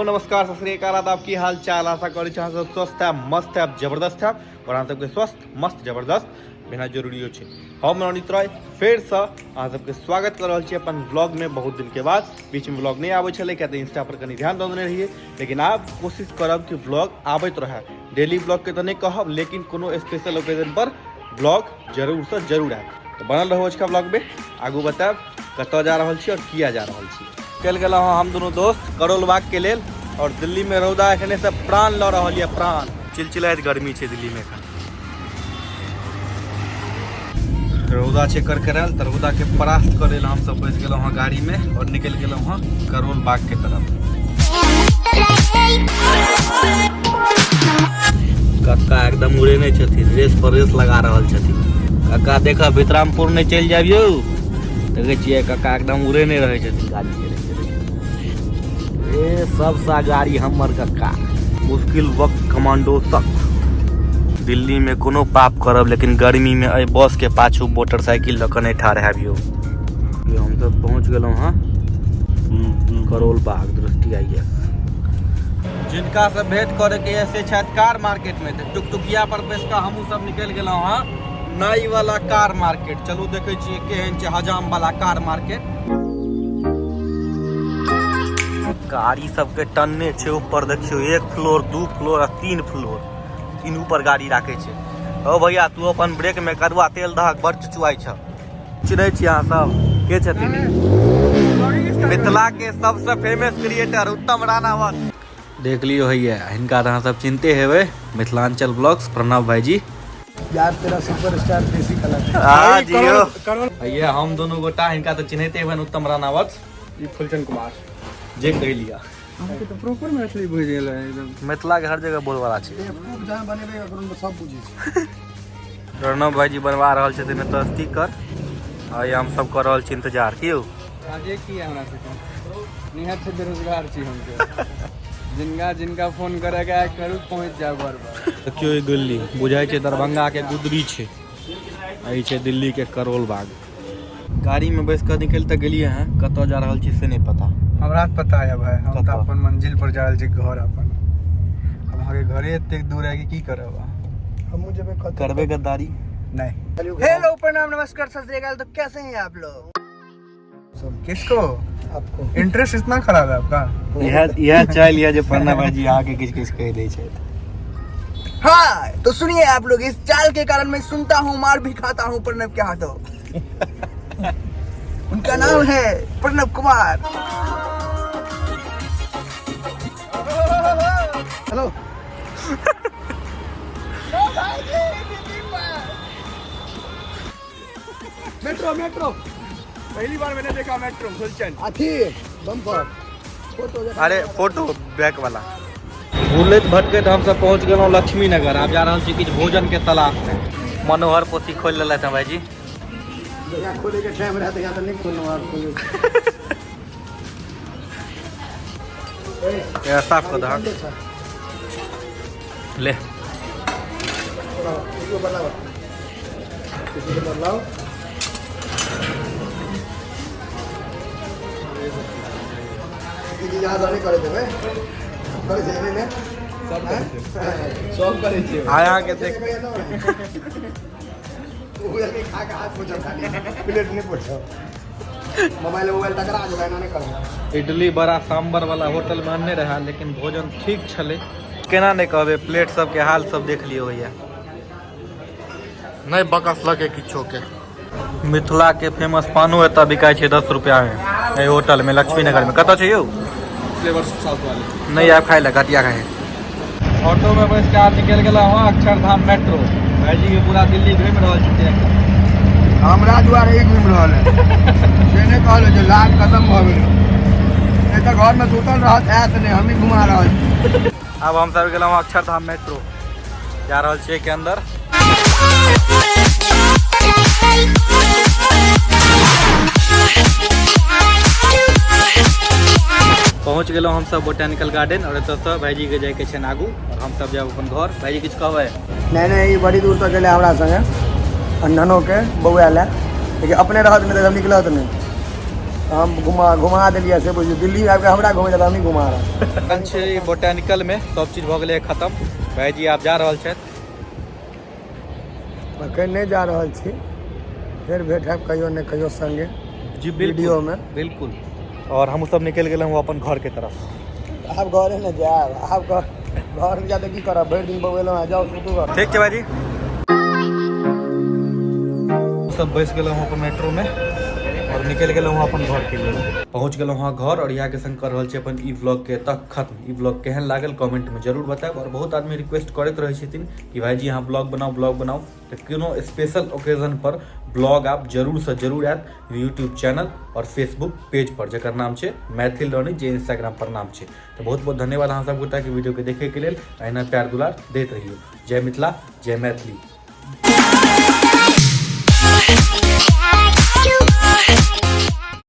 Hello नमस्कार सत श्री अकाल आदाब की हाल चाल आशा करी सब स्वस्थ है मस्त है जबरदस्त है और अहाँ सबके स्वस्थ मस्त जबरदस्त बिना जरूरी है। हम रणजीत राय फिर से अहाँ सबके स्वागत कर रहा छी अपन व्लॉग में। बहुत दिन के बाद बीच में व्लॉग नहीं आवे छले क्या इंस्टा पर कनी ध्यान देने रहिए, लेकिन आप कोशिश करब कि व्लॉग आबत रहे। डेली व्लॉग के तो नहीं कहब, लेकिन कोनो स्पेशल ओकेजन पर व्लॉग जरूर से जरूर आए। तो बनल रहो आज का व्लॉग में, आगू बताब कत जा रहा छी और किया जा रहा छी। चल गए हम दोनों दोस्त करोल बाग के लेल और दिल्ली में रौदा एखने से प्राण ल रहा है, प्राण चिलचिलाइत गर्मी है दिल्ली में। रौदा है करकराल तो रौदा के परास्त करे हम सब बैस गए गाड़ी में और निकल गए करोल बाग के तरफ। कक्का एकदम उड़े नहीं छथिन, रेस पर रेस लगा रहा छथिन। कक्का देखा भितरामपुर नहीं चल जाबियो, देखे कक्का एकदम उड़े नहीं रहे छथिन गाड़ी। ए सब सा गाड़ी हमर कक्का, मुश्किल वक्त कमांडो सख्त। दिल्ली में कोनो पाप करब, लेकिन गर्मी में अ बस के पाछू मोटरसाइकिल लक नहीं ठाड़ हैबियो। हम तो पहुंच गए हाँ करोल बाग दृष्टि आई है। जिनका से भेंट करे के से छथि कार मार्केट में, टुकटुकिया पर बेस का हमहू सब निकल गए हाँ नई वाला कार मार्केट। चलू देखे छी केहन छै हजाम वाला कार मार्केट। गाड़ी सबके टन्ने छै ऊपर, देखियो 1 फ्लोर 2 फ्लोर और 3 फ्लोर, 3 ऊपर गाड़ी राखे छै। ओ भैया तू अपन ब्रेक में करवा तेल दहक बड़ चुचुआई छ। चिन्है छी अहाँ सब के छथिन मिथिला के सबसे फेमस क्रिएटर उत्तम राणावत। देख लियो भैया हिनका अहाँ सब चिन्हते हेबै, मिथिलांचल ब्लॉग्स प्रणव भाईजी यार तेरा सुपरस्टार देसी कलाकार। हां जियो भैया हम दोनों गोटा हिनका तो चिन्हते हेबै उत्तम राणावत। ई फुलचंद कुमार जे कह लिया हमके तो प्रॉपर मैथिली बुझ गेल है एकदम। मिथिला के हर जगह बोलवाला छै, खूब जहां बनेबे ओकरा में सब बुझै छै। प्रणव भाईजी बनवा रहल छथिन त स्टिकर आ हम सब कर रहल छी इंतजार। कियो आजे की हमरा से निहत से बेरोजगार छी हमके। जिनका फोन करेगा करू पहुंच जाओ बार-बार। देखियो ई गली बुझाय छै दरभंगा के गुदरी छै, आई छै दिल्ली के करोल बाग। गाड़ी में बैस कर निकल त गेलिए हैं, कत जा रहल छी से नहीं पता। हमरा पता है भाई, हम त अपन मंजिल पर जा रहल छी घर अपन। अब हमारे घरे इतने दूर है कि की करब हम जेबे करबे गद्दारी नहीं। हेलो प्रणाम नमस्कार सत श्री अकाल। तो कैसे हैं आप लोग सब? किसको? आपको इंटरेस्ट इतना खराब है आपका? यह चाह लिया जो प्रणव भाईजी आके किस कह दे छै। हाँ तो सुनिए आप लोग, इस चाल के कारण मैं सुनता हूँ मार भी खाता हूँ प्रणव के हाथों। उनका नाम है प्रणव कुमार। हेलो मेट्रो पहली बार मैंने देखा मेट्रो फुलचंद अथी बम्पर फोटो। अरे फोटो बैक वाला भूलत भटकत हम सब पहुंच गए लक्ष्मी नगर। आप जा रहे छी भोजन के तलाश में। मनोहर पोथी खोल लेला था भाईजी, खोले के टाइम रहता है तो नहीं खोलना यार साफ कर दहा ले बदलाव। करे देवे आया के देख मोबाइल टकरा इडली बड़ा सांबर वाला होटल में अन्य रहा, लेकिन भोजन ठीक छले। केना नहीं कहबे, प्लेट सब के हाल सब देख लियो भैया, नहीं बकस लगे किछो के। मिथिला के फेमस पानो एता बिकाय छै 10 रुपया में ए होटल में लक्ष्मी नगर में। कत छै यौ फ्लेवर साउथ वाले? नहीं आप खाए ला घटिया खाए। ऑटो में बैठ के आज निकल गया वहाँ अक्षरधाम मेट्रो। भाईजी के पूरा दिल्ली घूम रहा है, हमरा द्वारा ही घूम रहा है। मैंने कहलो जो लाख खत्म भ गेल, नहीं तो घर में सुतल रहत है नहीं, हम ही घुमा रहा है। अब हम सब गए अक्षरधाम मेट्रो जा रहा छे के अंदर। पहुँच गए हम सब बोटानिकल गार्डन और एत से भाईजी के जाए के आगू और हम सब जाए अपन घर। भाईजी किछु कहबे? नहीं बड़ी दूर तक गए हमरा संगे, अन्ननो के बउआ ले, लेकिन अपने रहत नहीं तो निकलत नहीं। हम घुमा दिलिए से बुझिए दिल्ली आके हमरा घुमे हम ही घुमा रहा छै बोटेनिकल में सब चीज भऽ गेलै खत्म। भाईजी आप जा रहल छथि? अखन नहीं जा रहल छी, फिर भेट है कहियो ने कहियो संगे जी वीडियो में। बिल्कुल। और हम सब निकल गेलहुँ अपन घर के तरफ। आब घरे न जाएब, आब घर में जाके की करब, भरि दिन बौएलहुँ जाओ सुतू घर। ठीक छै भाईजी। सब बैस गेलहुँ अपन मेट्रो में और निकल गेलहुँ अपन घर के लिए। पहुँच गेलहुँ हाँ घर और यहाँ के संग कर रहल छी अपन ई व्लॉग के तक खत्म। ई व्लॉग केहन लागल कमेंट में जरूर बताएब। और बहुत आदमी रिक्वेस्ट करैत रहै छथिन कि भाईजी यहाँ ब्लॉग बनाओ तो कोनो स्पेशल ओकेजन पर ब्लॉग आप जरूर से जरूर आयत यूट्यूब चैनल और फेसबुक पेज पर जकर नाम छै मैथिल रानी, जे इंस्टाग्राम पर नाम छै। तो बहुत बहुत धन्यवाद अहाँ सब गोटा के वीडियो के देखे के लेल। अहिना प्यार दुलार दैत रहियो। जय मिथिला, जय मैथिली।